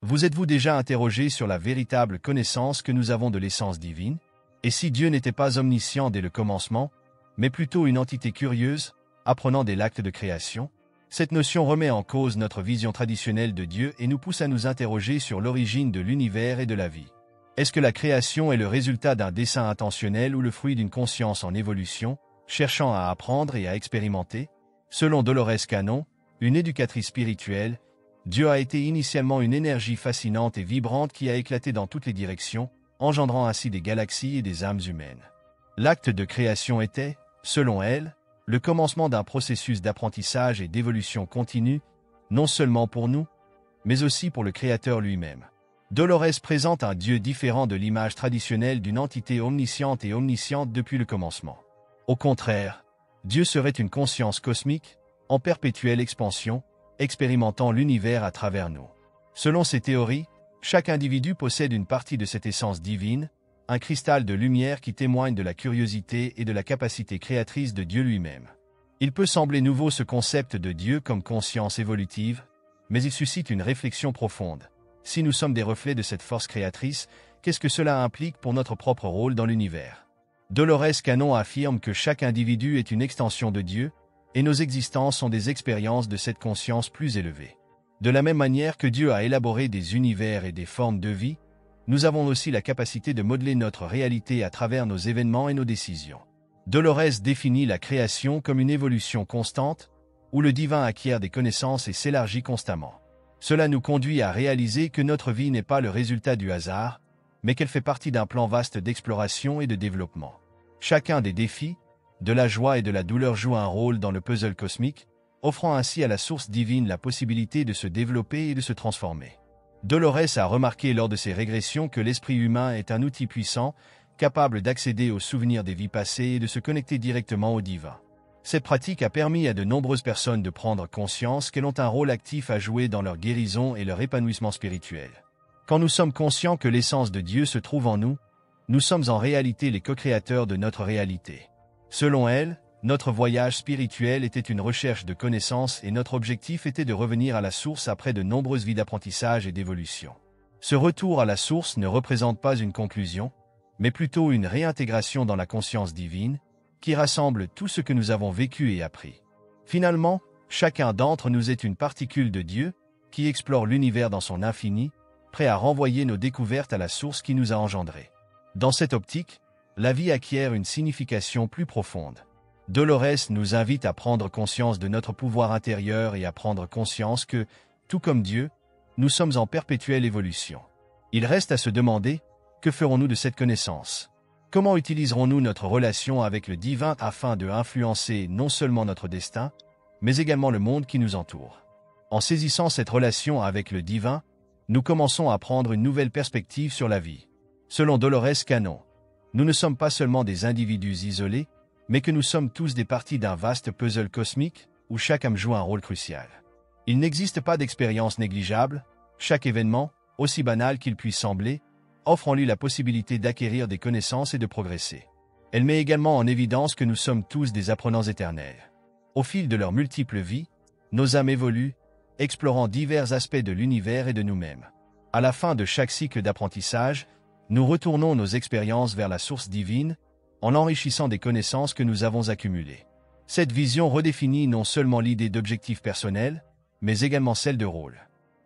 Vous êtes-vous déjà interrogé sur la véritable connaissance que nous avons de l'essence divine? Et si Dieu n'était pas omniscient dès le commencement, mais plutôt une entité curieuse, apprenant des l'acte de création? Cette notion remet en cause notre vision traditionnelle de Dieu et nous pousse à nous interroger sur l'origine de l'univers et de la vie. Est-ce que la création est le résultat d'un dessein intentionnel ou le fruit d'une conscience en évolution, cherchant à apprendre et à expérimenter? Selon Dolores Cannon, une éducatrice spirituelle, Dieu a été initialement une énergie fascinante et vibrante qui a éclaté dans toutes les directions, engendrant ainsi des galaxies et des âmes humaines. L'acte de création était, selon elle, le commencement d'un processus d'apprentissage et d'évolution continue, non seulement pour nous, mais aussi pour le Créateur lui-même. Dolores présente un Dieu différent de l'image traditionnelle d'une entité omnisciente et omnisciente depuis le commencement. Au contraire, Dieu serait une conscience cosmique, en perpétuelle expansion, expérimentant l'univers à travers nous. Selon ces théories, chaque individu possède une partie de cette essence divine, un cristal de lumière qui témoigne de la curiosité et de la capacité créatrice de Dieu lui-même. Il peut sembler nouveau ce concept de Dieu comme conscience évolutive, mais il suscite une réflexion profonde. Si nous sommes des reflets de cette force créatrice, qu'est-ce que cela implique pour notre propre rôle dans l'univers? Dolores Cannon affirme que chaque individu est une extension de Dieu, et nos existences sont des expériences de cette conscience plus élevée. De la même manière que Dieu a élaboré des univers et des formes de vie, nous avons aussi la capacité de modeler notre réalité à travers nos événements et nos décisions. Dolores définit la création comme une évolution constante, où le divin acquiert des connaissances et s'élargit constamment. Cela nous conduit à réaliser que notre vie n'est pas le résultat du hasard, mais qu'elle fait partie d'un plan vaste d'exploration et de développement. Chacun des défis, de la joie et de la douleur joue un rôle dans le puzzle cosmique, offrant ainsi à la source divine la possibilité de se développer et de se transformer. Dolores a remarqué lors de ses régressions que l'esprit humain est un outil puissant, capable d'accéder aux souvenirs des vies passées et de se connecter directement au divin. Cette pratique a permis à de nombreuses personnes de prendre conscience qu'elles ont un rôle actif à jouer dans leur guérison et leur épanouissement spirituel. Quand nous sommes conscients que l'essence de Dieu se trouve en nous, nous sommes en réalité les co-créateurs de notre réalité. Selon elle, notre voyage spirituel était une recherche de connaissances et notre objectif était de revenir à la source après de nombreuses vies d'apprentissage et d'évolution. Ce retour à la source ne représente pas une conclusion, mais plutôt une réintégration dans la conscience divine, qui rassemble tout ce que nous avons vécu et appris. Finalement, chacun d'entre nous est une particule de Dieu, qui explore l'univers dans son infini, prêt à renvoyer nos découvertes à la source qui nous a engendrés. Dans cette optique, la vie acquiert une signification plus profonde. Dolores nous invite à prendre conscience de notre pouvoir intérieur et à prendre conscience que, tout comme Dieu, nous sommes en perpétuelle évolution. Il reste à se demander, que ferons-nous de cette connaissance? Comment utiliserons-nous notre relation avec le divin afin de influencer non seulement notre destin, mais également le monde qui nous entoure? En saisissant cette relation avec le divin, nous commençons à prendre une nouvelle perspective sur la vie. Selon Dolores Cannon, nous ne sommes pas seulement des individus isolés, mais que nous sommes tous des parties d'un vaste puzzle cosmique où chaque âme joue un rôle crucial. Il n'existe pas d'expérience négligeable, chaque événement, aussi banal qu'il puisse sembler, offre en lui la possibilité d'acquérir des connaissances et de progresser. Elle met également en évidence que nous sommes tous des apprenants éternels. Au fil de leurs multiples vies, nos âmes évoluent, explorant divers aspects de l'univers et de nous-mêmes. À la fin de chaque cycle d'apprentissage, nous retournons nos expériences vers la source divine, en enrichissant des connaissances que nous avons accumulées. Cette vision redéfinit non seulement l'idée d'objectif personnel, mais également celle de rôle.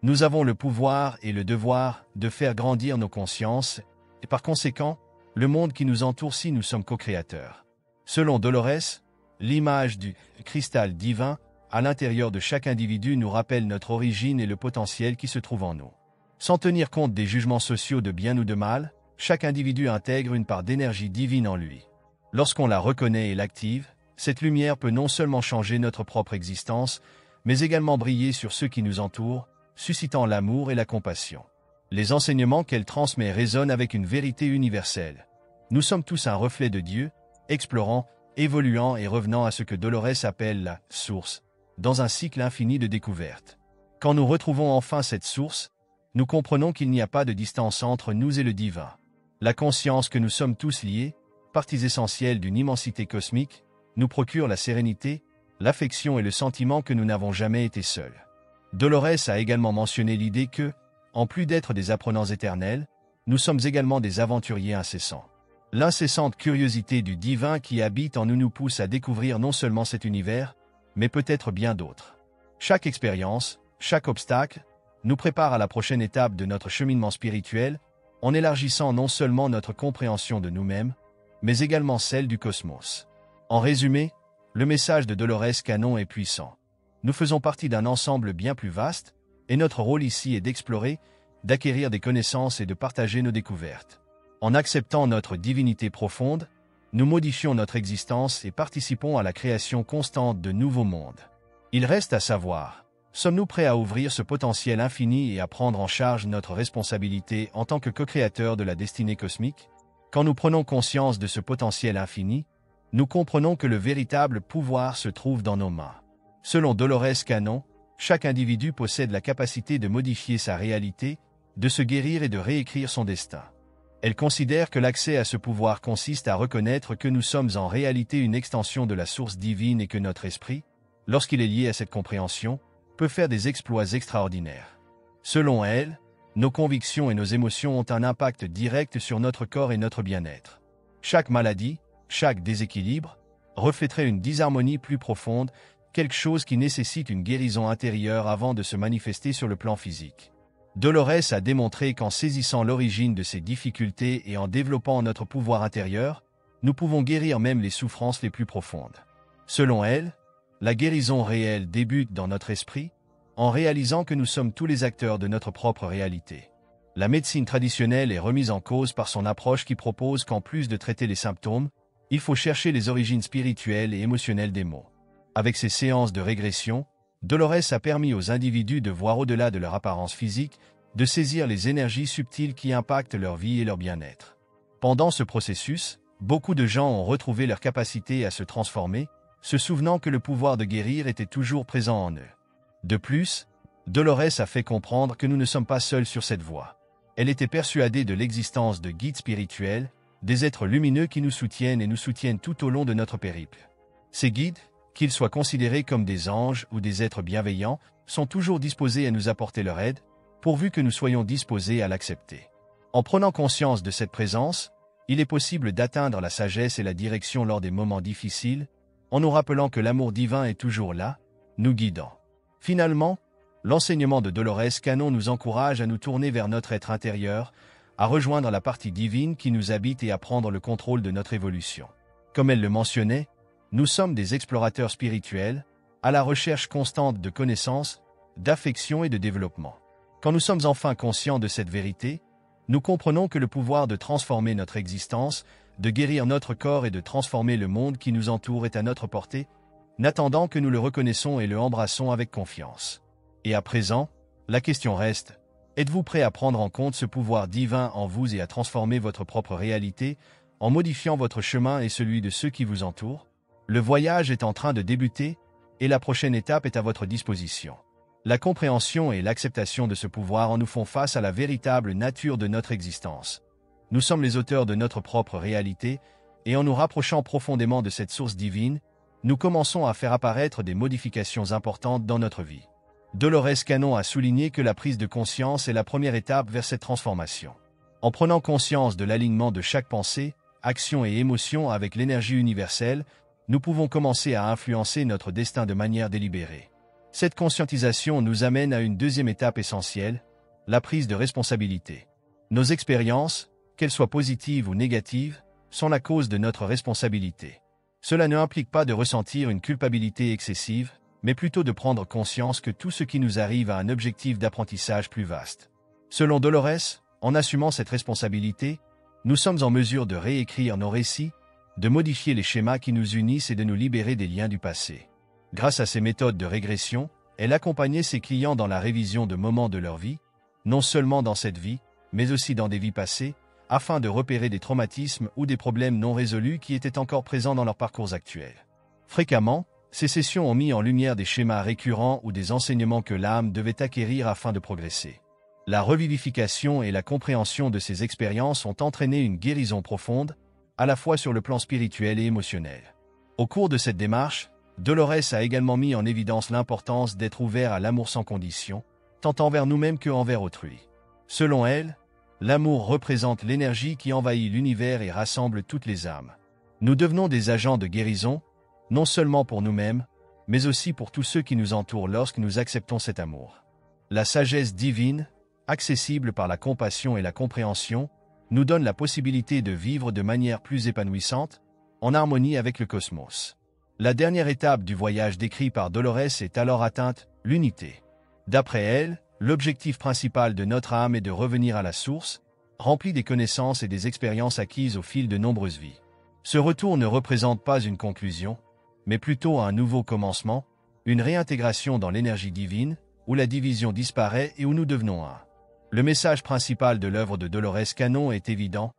Nous avons le pouvoir et le devoir de faire grandir nos consciences, et par conséquent, le monde qui nous entoure si nous sommes co-créateurs. Selon Dolores, l'image du cristal divin à l'intérieur de chaque individu nous rappelle notre origine et le potentiel qui se trouve en nous. Sans tenir compte des jugements sociaux de bien ou de mal, chaque individu intègre une part d'énergie divine en lui. Lorsqu'on la reconnaît et l'active, cette lumière peut non seulement changer notre propre existence, mais également briller sur ceux qui nous entourent, suscitant l'amour et la compassion. Les enseignements qu'elle transmet résonnent avec une vérité universelle. Nous sommes tous un reflet de Dieu, explorant, évoluant et revenant à ce que Dolores appelle la source, dans un cycle infini de découvertes. Quand nous retrouvons enfin cette source, nous comprenons qu'il n'y a pas de distance entre nous et le divin. La conscience que nous sommes tous liés, parties essentielles d'une immensité cosmique, nous procure la sérénité, l'affection et le sentiment que nous n'avons jamais été seuls. Dolores a également mentionné l'idée que, en plus d'être des apprenants éternels, nous sommes également des aventuriers incessants. L'incessante curiosité du divin qui habite en nous nous pousse à découvrir non seulement cet univers, mais peut-être bien d'autres. Chaque expérience, chaque obstacle, nous prépare à la prochaine étape de notre cheminement spirituel, en élargissant non seulement notre compréhension de nous-mêmes, mais également celle du cosmos. En résumé, le message de Dolores Cannon est puissant. Nous faisons partie d'un ensemble bien plus vaste, et notre rôle ici est d'explorer, d'acquérir des connaissances et de partager nos découvertes. En acceptant notre divinité profonde, nous modifions notre existence et participons à la création constante de nouveaux mondes. Il reste à savoir, sommes-nous prêts à ouvrir ce potentiel infini et à prendre en charge notre responsabilité en tant que co-créateurs de la destinée cosmique? Quand nous prenons conscience de ce potentiel infini, nous comprenons que le véritable pouvoir se trouve dans nos mains. Selon Dolores Cannon, chaque individu possède la capacité de modifier sa réalité, de se guérir et de réécrire son destin. Elle considère que l'accès à ce pouvoir consiste à reconnaître que nous sommes en réalité une extension de la source divine et que notre esprit, lorsqu'il est lié à cette compréhension, peut faire des exploits extraordinaires. Selon elle, nos convictions et nos émotions ont un impact direct sur notre corps et notre bien-être. Chaque maladie, chaque déséquilibre, reflèterait une disharmonie plus profonde, quelque chose qui nécessite une guérison intérieure avant de se manifester sur le plan physique. Dolores a démontré qu'en saisissant l'origine de ces difficultés et en développant notre pouvoir intérieur, nous pouvons guérir même les souffrances les plus profondes. Selon elle, la guérison réelle débute dans notre esprit, en réalisant que nous sommes tous les acteurs de notre propre réalité. La médecine traditionnelle est remise en cause par son approche qui propose qu'en plus de traiter les symptômes, il faut chercher les origines spirituelles et émotionnelles des maux. Avec ces séances de régression, Dolores a permis aux individus de voir au-delà de leur apparence physique, de saisir les énergies subtiles qui impactent leur vie et leur bien-être. Pendant ce processus, beaucoup de gens ont retrouvé leur capacité à se transformer, se souvenant que le pouvoir de guérir était toujours présent en eux. De plus, Dolores a fait comprendre que nous ne sommes pas seuls sur cette voie. Elle était persuadée de l'existence de guides spirituels, des êtres lumineux qui nous soutiennent et nous soutiennent tout au long de notre périple. Ces guides, qu'ils soient considérés comme des anges ou des êtres bienveillants, sont toujours disposés à nous apporter leur aide, pourvu que nous soyons disposés à l'accepter. En prenant conscience de cette présence, il est possible d'atteindre la sagesse et la direction lors des moments difficiles, en nous rappelant que l'amour divin est toujours là, nous guidant. Finalement, l'enseignement de Dolores Cannon nous encourage à nous tourner vers notre être intérieur, à rejoindre la partie divine qui nous habite et à prendre le contrôle de notre évolution. Comme elle le mentionnait, nous sommes des explorateurs spirituels, à la recherche constante de connaissances, d'affection et de développement. Quand nous sommes enfin conscients de cette vérité, nous comprenons que le pouvoir de transformer notre existence, de guérir notre corps et de transformer le monde qui nous entoure est à notre portée, n'attendant que nous le reconnaissons et le embrassons avec confiance. Et à présent, la question reste, êtes-vous prêt à prendre en compte ce pouvoir divin en vous et à transformer votre propre réalité, en modifiant votre chemin et celui de ceux qui vous entourent? Le voyage est en train de débuter, et la prochaine étape est à votre disposition. La compréhension et l'acceptation de ce pouvoir en nous font face à la véritable nature de notre existence. Nous sommes les auteurs de notre propre réalité, et en nous rapprochant profondément de cette source divine, nous commençons à faire apparaître des modifications importantes dans notre vie. Dolores Cannon a souligné que la prise de conscience est la première étape vers cette transformation. En prenant conscience de l'alignement de chaque pensée, action et émotion avec l'énergie universelle, nous pouvons commencer à influencer notre destin de manière délibérée. Cette conscientisation nous amène à une deuxième étape essentielle, la prise de responsabilité. Nos expériences, qu'elles soient positives ou négatives, sont la cause de notre responsabilité. Cela ne implique pas de ressentir une culpabilité excessive, mais plutôt de prendre conscience que tout ce qui nous arrive a un objectif d'apprentissage plus vaste. Selon Dolores, en assumant cette responsabilité, nous sommes en mesure de réécrire nos récits, de modifier les schémas qui nous unissent et de nous libérer des liens du passé. Grâce à ces méthodes de régression, elle accompagnait ses clients dans la révision de moments de leur vie, non seulement dans cette vie, mais aussi dans des vies passées, afin de repérer des traumatismes ou des problèmes non résolus qui étaient encore présents dans leurs parcours actuels. Fréquemment, ces sessions ont mis en lumière des schémas récurrents ou des enseignements que l'âme devait acquérir afin de progresser. La revivification et la compréhension de ces expériences ont entraîné une guérison profonde, à la fois sur le plan spirituel et émotionnel. Au cours de cette démarche, Dolores a également mis en évidence l'importance d'être ouvert à l'amour sans condition, tant envers nous-mêmes qu'envers autrui. Selon elle, l'amour représente l'énergie qui envahit l'univers et rassemble toutes les âmes. Nous devenons des agents de guérison, non seulement pour nous-mêmes, mais aussi pour tous ceux qui nous entourent lorsque nous acceptons cet amour. La sagesse divine, accessible par la compassion et la compréhension, nous donne la possibilité de vivre de manière plus épanouissante, en harmonie avec le cosmos. La dernière étape du voyage décrit par Dolores est alors atteinte, l'unité. D'après elle, l'objectif principal de notre âme est de revenir à la source, remplie des connaissances et des expériences acquises au fil de nombreuses vies. Ce retour ne représente pas une conclusion, mais plutôt un nouveau commencement, une réintégration dans l'énergie divine, où la division disparaît et où nous devenons un. Le message principal de l'œuvre de Dolores Cannon est évident.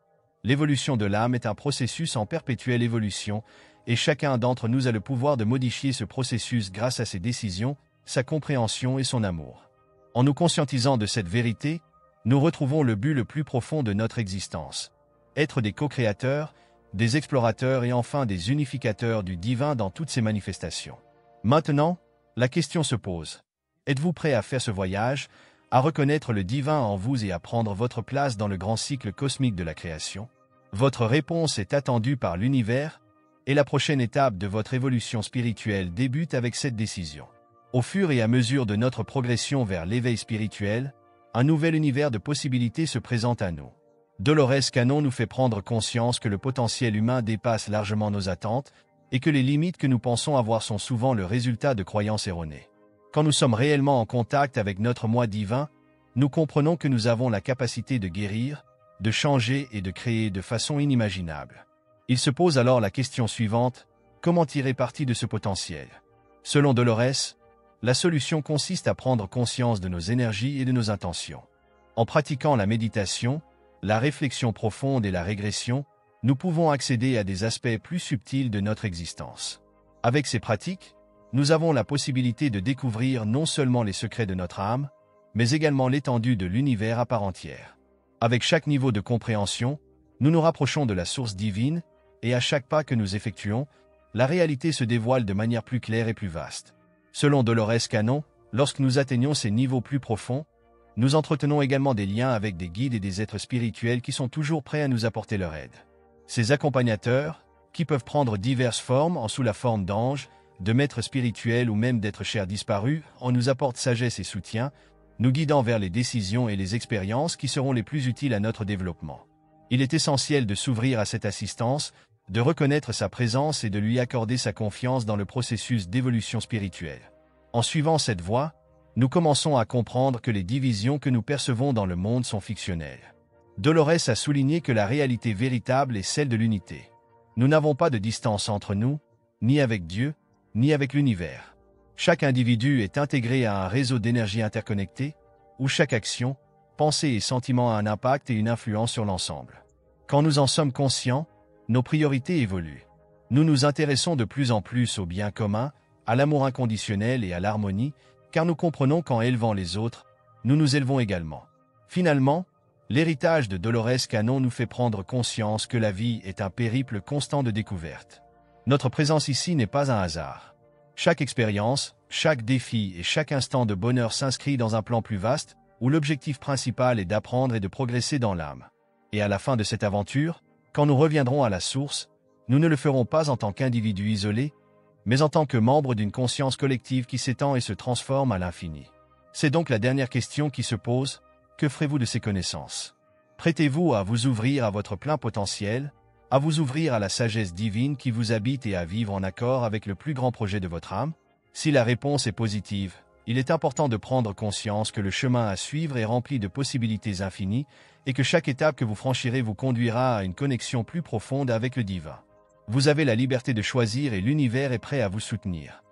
L'évolution de l'âme est un processus en perpétuelle évolution, et chacun d'entre nous a le pouvoir de modifier ce processus grâce à ses décisions, sa compréhension et son amour. En nous conscientisant de cette vérité, nous retrouvons le but le plus profond de notre existence. Être des co-créateurs, des explorateurs et enfin des unificateurs du divin dans toutes ses manifestations. Maintenant, la question se pose. Êtes-vous prêt à faire ce voyage, à reconnaître le divin en vous et à prendre votre place dans le grand cycle cosmique de la création? Votre réponse est attendue par l'univers, et la prochaine étape de votre évolution spirituelle débute avec cette décision. Au fur et à mesure de notre progression vers l'éveil spirituel, un nouvel univers de possibilités se présente à nous. Dolores Cannon nous fait prendre conscience que le potentiel humain dépasse largement nos attentes et que les limites que nous pensons avoir sont souvent le résultat de croyances erronées. Quand nous sommes réellement en contact avec notre moi divin, nous comprenons que nous avons la capacité de guérir, de changer et de créer de façon inimaginable. Il se pose alors la question suivante, comment tirer parti de ce potentiel? Selon Dolores, la solution consiste à prendre conscience de nos énergies et de nos intentions. En pratiquant la méditation, la réflexion profonde et la régression, nous pouvons accéder à des aspects plus subtils de notre existence. Avec ces pratiques, nous avons la possibilité de découvrir non seulement les secrets de notre âme, mais également l'étendue de l'univers à part entière. Avec chaque niveau de compréhension, nous nous rapprochons de la source divine, et à chaque pas que nous effectuons, la réalité se dévoile de manière plus claire et plus vaste. Selon Dolores Cannon, lorsque nous atteignons ces niveaux plus profonds, nous entretenons également des liens avec des guides et des êtres spirituels qui sont toujours prêts à nous apporter leur aide. Ces accompagnateurs, qui peuvent prendre diverses formes en sous la forme d'anges, de maîtres spirituels ou même d'êtres chers disparus, en nous apportent sagesse et soutien, nous guidant vers les décisions et les expériences qui seront les plus utiles à notre développement. Il est essentiel de s'ouvrir à cette assistance, de reconnaître sa présence et de lui accorder sa confiance dans le processus d'évolution spirituelle. En suivant cette voie, nous commençons à comprendre que les divisions que nous percevons dans le monde sont fictionnelles. Dolores a souligné que la réalité véritable est celle de l'unité. Nous n'avons pas de distance entre nous, ni avec Dieu, ni avec l'univers. Chaque individu est intégré à un réseau d'énergie interconnecté, où chaque action, pensée et sentiment a un impact et une influence sur l'ensemble. Quand nous en sommes conscients, nos priorités évoluent. Nous nous intéressons de plus en plus au bien commun, à l'amour inconditionnel et à l'harmonie, car nous comprenons qu'en élevant les autres, nous nous élevons également. Finalement, l'héritage de Dolores Cannon nous fait prendre conscience que la vie est un périple constant de découverte. Notre présence ici n'est pas un hasard. Chaque expérience, chaque défi et chaque instant de bonheur s'inscrit dans un plan plus vaste, où l'objectif principal est d'apprendre et de progresser dans l'âme. Et à la fin de cette aventure, quand nous reviendrons à la source, nous ne le ferons pas en tant qu'individu isolé, mais en tant que membre d'une conscience collective qui s'étend et se transforme à l'infini. C'est donc la dernière question qui se pose, que ferez-vous de ces connaissances? Prêtez-vous à vous ouvrir à votre plein potentiel, à vous ouvrir à la sagesse divine qui vous habite et à vivre en accord avec le plus grand projet de votre âme? Si la réponse est positive, il est important de prendre conscience que le chemin à suivre est rempli de possibilités infinies et que chaque étape que vous franchirez vous conduira à une connexion plus profonde avec le divin. Vous avez la liberté de choisir et l'univers est prêt à vous soutenir.